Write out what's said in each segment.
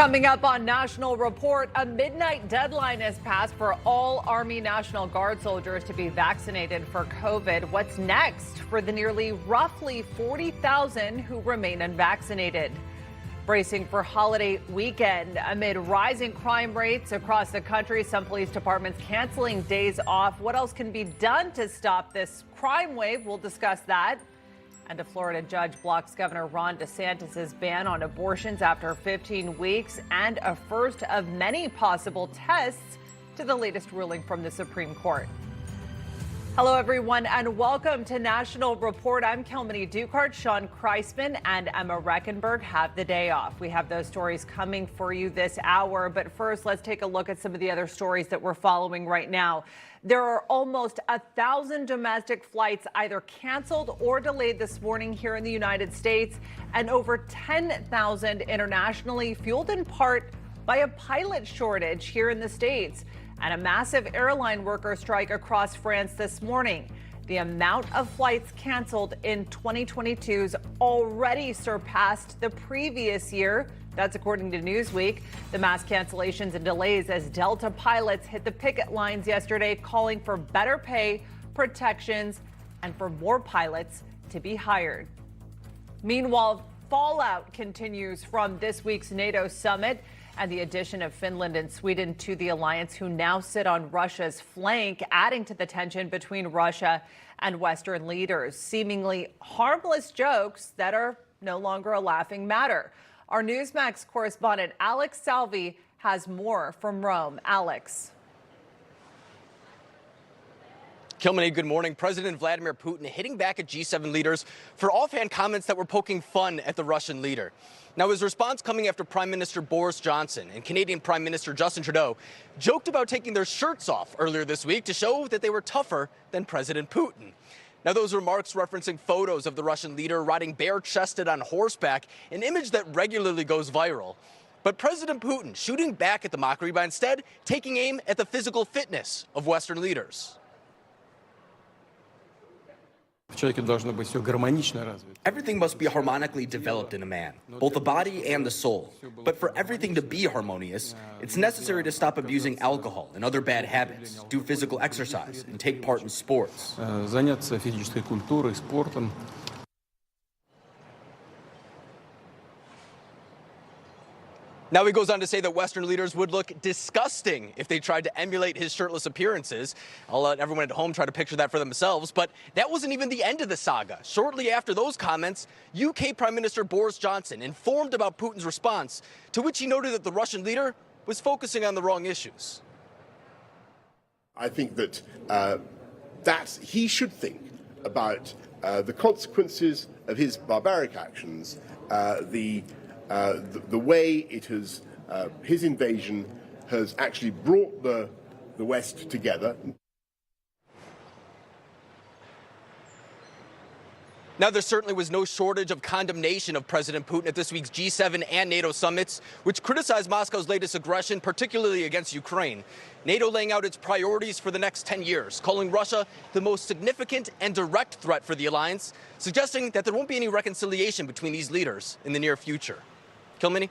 Coming up on National Report, a midnight deadline has passed for all Army National Guard soldiers to be vaccinated for COVID. What's next for the roughly 40,000 who remain unvaccinated? Bracing for holiday weekend amid rising crime rates across the country, some police departments canceling days off. What else can be done to stop this crime wave? We'll discuss that. And a Florida judge blocks Governor Ron DeSantis' ban on abortions after 15 weeks and a first of many possible tests to the latest ruling from the Supreme Court. Hello, everyone, and welcome to National Report. I'm Kelmany Dukart. Sean Kreisman and Emma Reckenberg have the day off. We have those stories coming for you this hour. But first, let's take a look at some of the other stories that we're following right now. There are almost 1,000 domestic flights either canceled or delayed this morning here in the United States, and over 10,000 internationally, fueled in part by a pilot shortage here in the States and a massive airline worker strike across France this morning. The amount of flights canceled in 2022's already surpassed the previous year. That's according to Newsweek. The mass cancellations and delays as Delta pilots hit the picket lines yesterday, calling for better pay, protections, and for more pilots to be hired. Meanwhile, fallout continues from this week's NATO summit and the addition of Finland and Sweden to the alliance, who now sit on Russia's flank, adding to the tension between Russia and Western leaders. Seemingly harmless jokes that are no longer a laughing matter. Our Newsmax correspondent Alex Salvi has more from Rome. Alex. Kelmany, good morning. President Vladimir Putin hitting back at G7 leaders for offhand comments that were poking fun at the Russian leader. Now, his response coming after Prime Minister Boris Johnson and Canadian Prime Minister Justin Trudeau joked about taking their shirts off earlier this week to show that they were tougher than President Putin. Now, those remarks referencing photos of the Russian leader riding bare-chested on horseback, an image that regularly goes viral. But President Putin shooting back at the mockery by instead taking aim at the physical fitness of Western leaders. Everything must be harmonically developed in a man, both the body and the soul. But for everything to be harmonious, it's necessary to stop abusing alcohol and other bad habits, do physical exercise, and take part in sports. Now he goes on to say that Western leaders would look disgusting if they tried to emulate his shirtless appearances. I'll let everyone at home try to picture that for themselves. But that wasn't even the end of the saga. Shortly after those comments, UK Prime Minister Boris Johnson informed about Putin's response, to which he noted that the Russian leader was focusing on the wrong issues. I think that he should think about the consequences of his barbaric actions, the way it has, his invasion has actually brought the West together. Now, there certainly was no shortage of condemnation of President Putin at this week's G7 and NATO summits, which criticized Moscow's latest aggression, particularly against Ukraine. NATO laying out its priorities for the next 10 years, calling Russia the most significant and direct threat for the alliance, suggesting that there won't be any reconciliation between these leaders in the near future. Kelmany?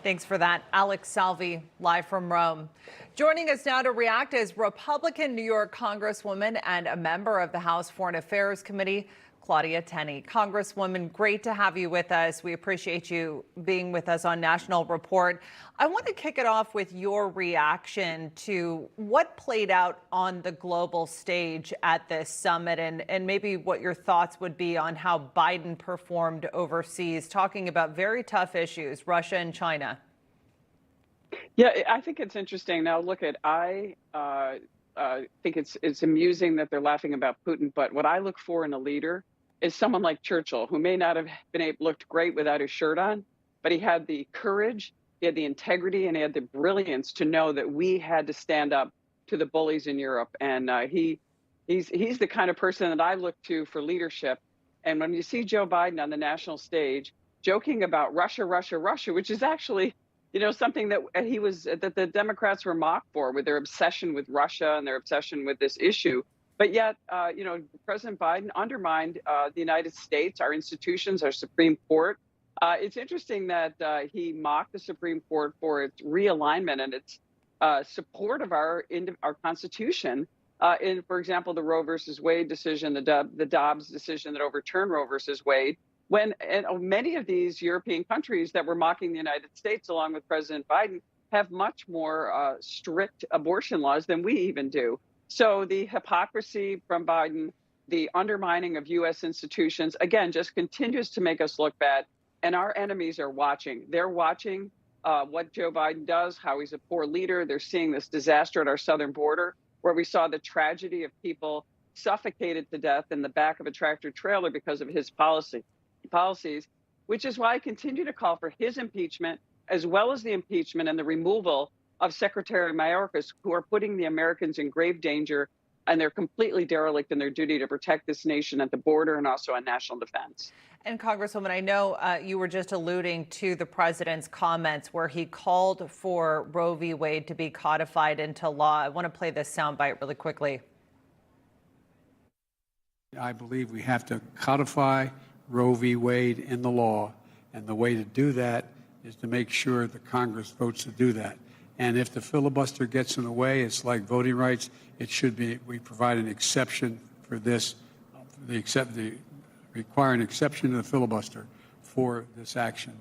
Thanks for that. Alex Salvi, live from Rome. Joining us now to react is Republican New York Congresswoman and a member of the House Foreign Affairs Committee, Claudia Tenney. Congresswoman, great to have you with us. We appreciate you being with us on National Report. I want to kick it off with your reaction to what played out on the global stage at this summit, and maybe what your thoughts would be on how Biden performed overseas, talking about very tough issues, Russia and China. Yeah, I think it's interesting. Now, look at, I think it's amusing that they're laughing about Putin, but what I look for in a leader is someone like Churchill, who may not have looked great without his shirt on, but he had the courage, he had the integrity, and he had the brilliance to know that we had to stand up to the bullies in Europe. And he's the kind of person that I look to for leadership. And when you see Joe Biden on the national stage joking about Russia, Russia, Russia, which is actually, something that that the Democrats were mocked for, with their obsession with Russia and their obsession with this issue. But yet, President Biden undermined the United States, our institutions, our Supreme Court, It's interesting that he mocked the Supreme Court for its realignment and its support of our Constitution. In, for example, the Roe versus Wade decision, the Dobbs decision that overturned Roe versus Wade. When many of these European countries that were mocking the United States, along with President Biden, have much more strict abortion laws than we even do. So the hypocrisy from Biden, the undermining of U.S. institutions, again, just continues to make us look bad. And our enemies are watching. They're watching what Joe Biden does, how he's a poor leader. They're seeing this disaster at our southern border, where we saw the tragedy of people suffocated to death in the back of a tractor trailer because of his policies, which is why I continue to call for his impeachment, as well as the impeachment and the removal of Secretary Mayorkas, who are putting the Americans in grave danger, and they're completely derelict in their duty to protect this nation at the border and also on national defense. And Congresswoman, I know you were just alluding to the president's comments where he called for Roe v. Wade to be codified into law. I want to play this soundbite really quickly. I believe we have to codify Roe v. Wade in the law, and the way to do that is to make sure the Congress votes to do that. And if the filibuster gets in the way, it's like voting rights. It should be, we provide an exception for this, require an exception to the filibuster for this action.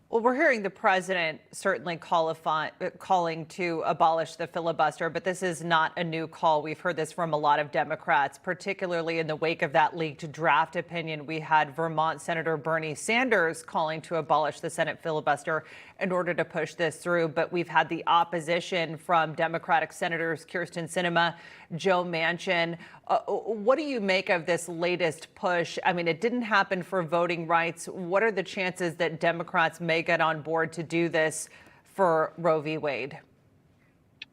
Well, we're hearing the president certainly calling to abolish the filibuster, but this is not a new call. We've heard this from a lot of Democrats, particularly in the wake of that leaked draft opinion. We had Vermont Senator Bernie Sanders calling to abolish the Senate filibuster in order to push this through. But we've had the opposition from Democratic Senators Kyrsten Sinema, Joe Manchin. What do you make of this latest push? I mean, it didn't happen for voting rights. What are the chances that Democrats may get on board to do this for Roe v. Wade?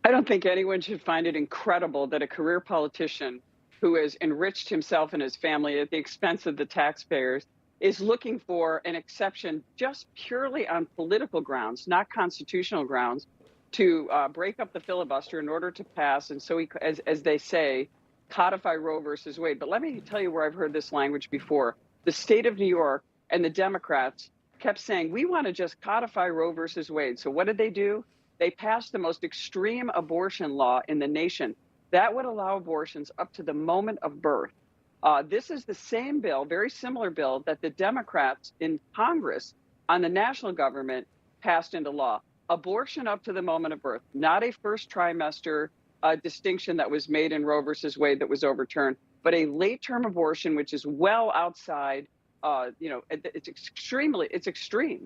I don't think anyone should find it incredible that a career politician who has enriched himself and his family at the expense of the taxpayers is looking for an exception just purely on political grounds, not constitutional grounds, to break up the filibuster in order to pass, and so he, as they say, codify Roe versus Wade. But let me tell you where I've heard this language before. The state of New York and the Democrats kept saying, we want to just codify Roe versus Wade. So what did they do? They passed the most extreme abortion law in the nation. That would allow abortions up to the moment of birth. This is the same bill, very similar bill, that the Democrats in Congress on the national government passed into law. Abortion up to the moment of birth, not a first trimester distinction that was made in Roe versus Wade that was overturned, but a late-term abortion, which is well outside, it's extreme.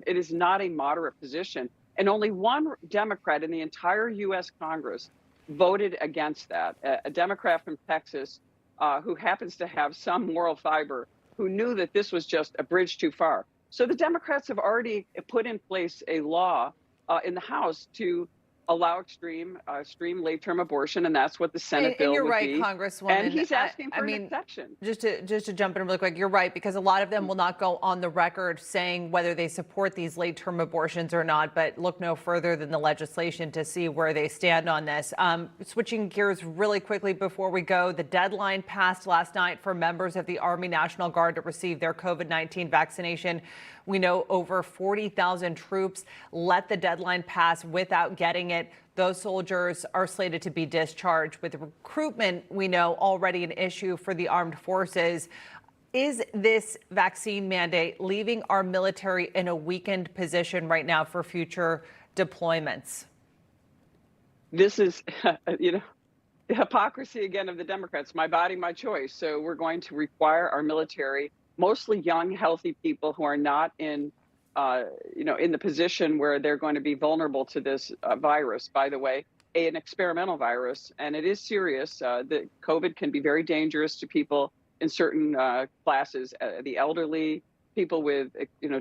It is not a moderate position. And only one Democrat in the entire U.S. Congress voted against that, a Democrat from Texas who happens to have some moral fiber, who knew that this was just a bridge too far. So the Democrats have already put in place a law in the House to allow extreme late-term abortion, and that's what the Senate bill would be. And you're right, Congresswoman. And he's asking for an exception. Just to jump in really quick, you're right, because a lot of them will not go on the record saying whether they support these late-term abortions or not, but look no further than the legislation to see where they stand on this. Switching gears really quickly before we go, the deadline passed last night for members of the Army National Guard to receive their COVID-19 vaccination. We know over 40,000 troops let the deadline pass without getting it. Those soldiers are slated to be discharged. With recruitment, we know already an issue for the armed forces. Is this vaccine mandate leaving our military in a weakened position right now for future deployments? This is, the hypocrisy again of the Democrats. My body, my choice. So we're going to require our military, mostly young, healthy people who are not in the position where they're going to be vulnerable to this virus. By the way, an experimental virus, and it is serious. The COVID can be very dangerous to people in certain classes, the elderly, people with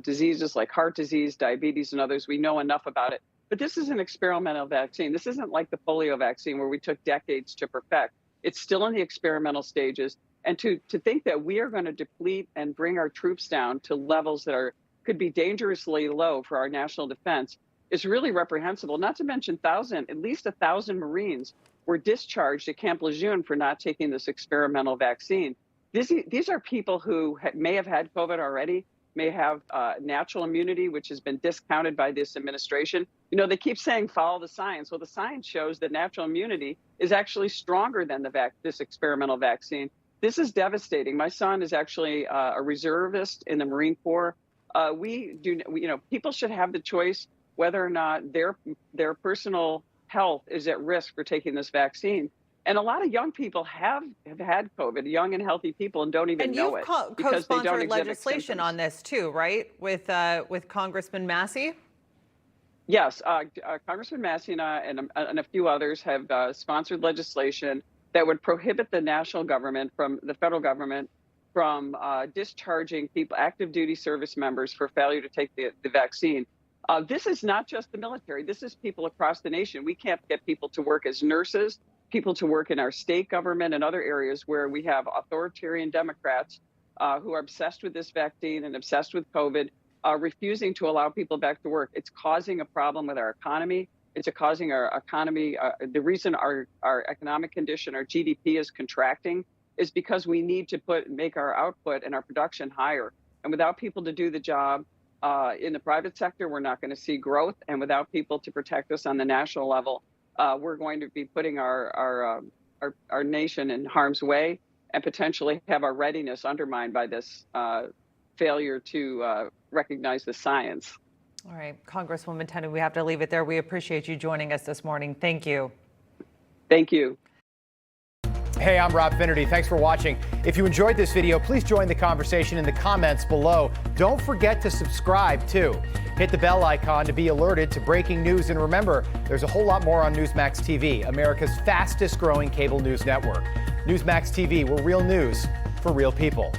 diseases like heart disease, diabetes, and others. We know enough about it. But this is an experimental vaccine. This isn't like the polio vaccine where we took decades to perfect. It's still in the experimental stages. And to think that we are going to deplete and bring our troops down to levels that could be dangerously low for our national defense is really reprehensible. Not to mention at least 1,000 Marines were discharged at Camp Lejeune for not taking this experimental vaccine. These are people who may have had COVID already. may have natural immunity, which has been discounted by this administration. You know, they keep saying follow the science. Well, the science shows that natural immunity is actually stronger than this experimental vaccine. This is devastating. My son is actually a reservist in the Marine Corps. People should have the choice whether or not their personal health is at risk for taking this vaccine. And a lot of young people have had COVID, young and healthy people, and don't even know it. And you've co-sponsored legislation on this too, right? With Congressman Massey? Yes, Congressman Massey and a few others have sponsored legislation that would prohibit the national government the federal government from discharging people, active duty service members, for failure to take the vaccine. This is not just the military. This is people across the nation. We can't get people to work as nurses, people to work in our state government and other areas where we have authoritarian Democrats who are obsessed with this vaccine and obsessed with COVID, refusing to allow people back to work. It's causing a problem with our economy. It's causing our economy. The reason our economic condition, our GDP, is contracting is because we need to make our output and our production higher. And without people to do the job in the private sector, we're not going to see growth. And without people to protect us on the national level, we're going to be putting our nation in harm's way and potentially have our readiness undermined by this failure to recognize the science. All right, Congresswoman Tenney, we have to leave it there. We appreciate you joining us this morning. Thank you. Thank you. Hey, I'm Rob Finnerty. Thanks for watching. If you enjoyed this video, please join the conversation in the comments below. Don't forget to subscribe, too. Hit the bell icon to be alerted to breaking news. And remember, there's a whole lot more on Newsmax TV, America's fastest growing cable news network. Newsmax TV, where real news for real people.